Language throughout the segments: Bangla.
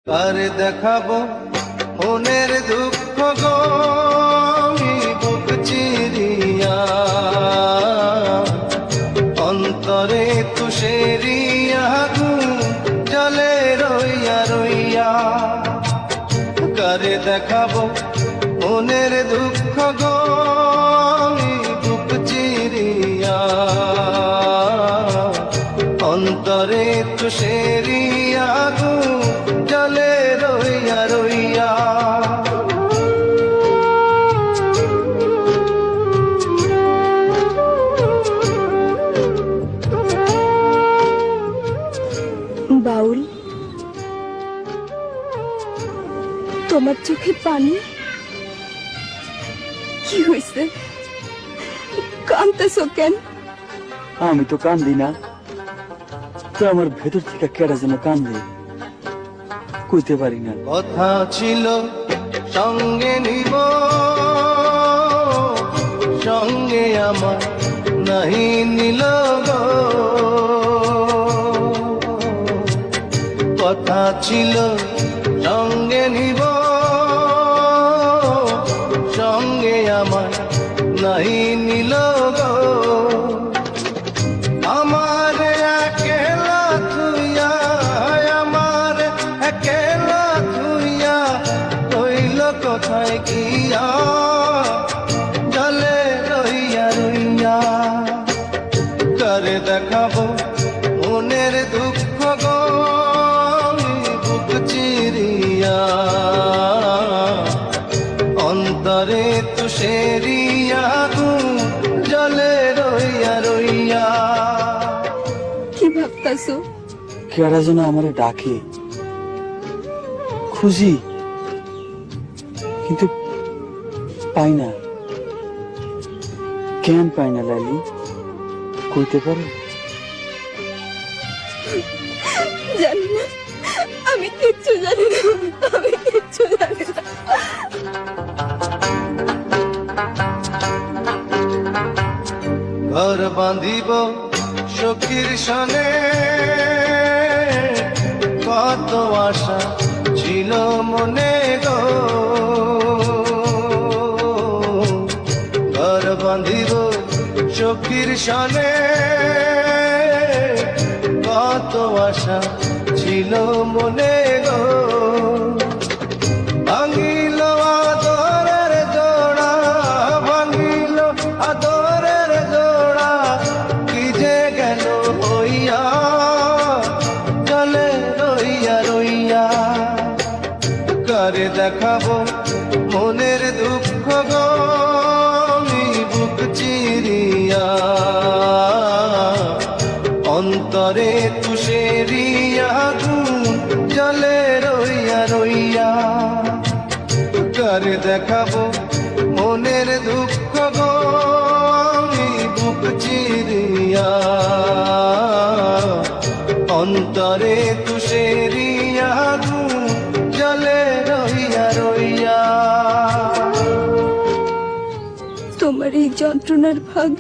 আর দেখাবো মনের দুঃখ গো বুক চিরিয়া অন্তরে তুষেরিয়া জলে রইয়া রইয়া কারে দেখাবো মনের দুঃখ গো বুক চিরিয়া অন্তরে তুষেরিয়া জলে রইয়া রইয়া বাউল তোমার চোখে পানি কি হয়েছে কাঁদতেছো কেন? আমি তো কান্দি না, তো আমার ভেতর থেকে কেডা যেন কান্দে, কইতে পারি না। কথা ছিল সঙ্গে নিব, সঙ্গে আমার নাহি নিল গো। কথা ছিল সঙ্গে নিব, সঙ্গে আমার নাহি নিল গো। আমার একেলা থুইয়া, আমার একেলা থুইয়া রইল কোথায় গিয়া জলে রইয়া রইয়া। করে দেখাবো মনের দুঃখ গো বুক চিরিয়া অন্তরে তুষেরিয়া জলে রইয়া রইয়া। কি ভাবতাছো? কেডা যেন আমারে ডাকে, খুঁজি কিন্তু পাই না। কেন পাই না লাইলি, কইতে পারো? জানি না, আমি কিচ্ছু জানি না, আমি কিচ্ছু জানি না। ঘর বাঁধিব সখীর সনে, কত আশা ছিল মনে গো। ঘর বাঁধিব সখীর সনে, কত আশা ছিল মনে গো। ভাঙিল আদরের জোড়া, ভাঙিল আদরের জোড়া, কি যে গেল হইয়া জলে রইয়া রইয়া। করে দেখাবো মনের দুঃখ গো বুক চিরিয়া অন্তরে তুষেরিয়া জলে রইয়া রইয়া। করে দেখাবো মনের দুঃখ গো বুক চিরিয়া অন্তরে তুষেরিয়া জলে রইয়া রইয়া। তোমার এই যন্ত্রণার ভাগ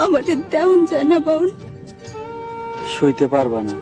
আমাদের দেওয়া যায় না বাউল। সইতে পারবা না।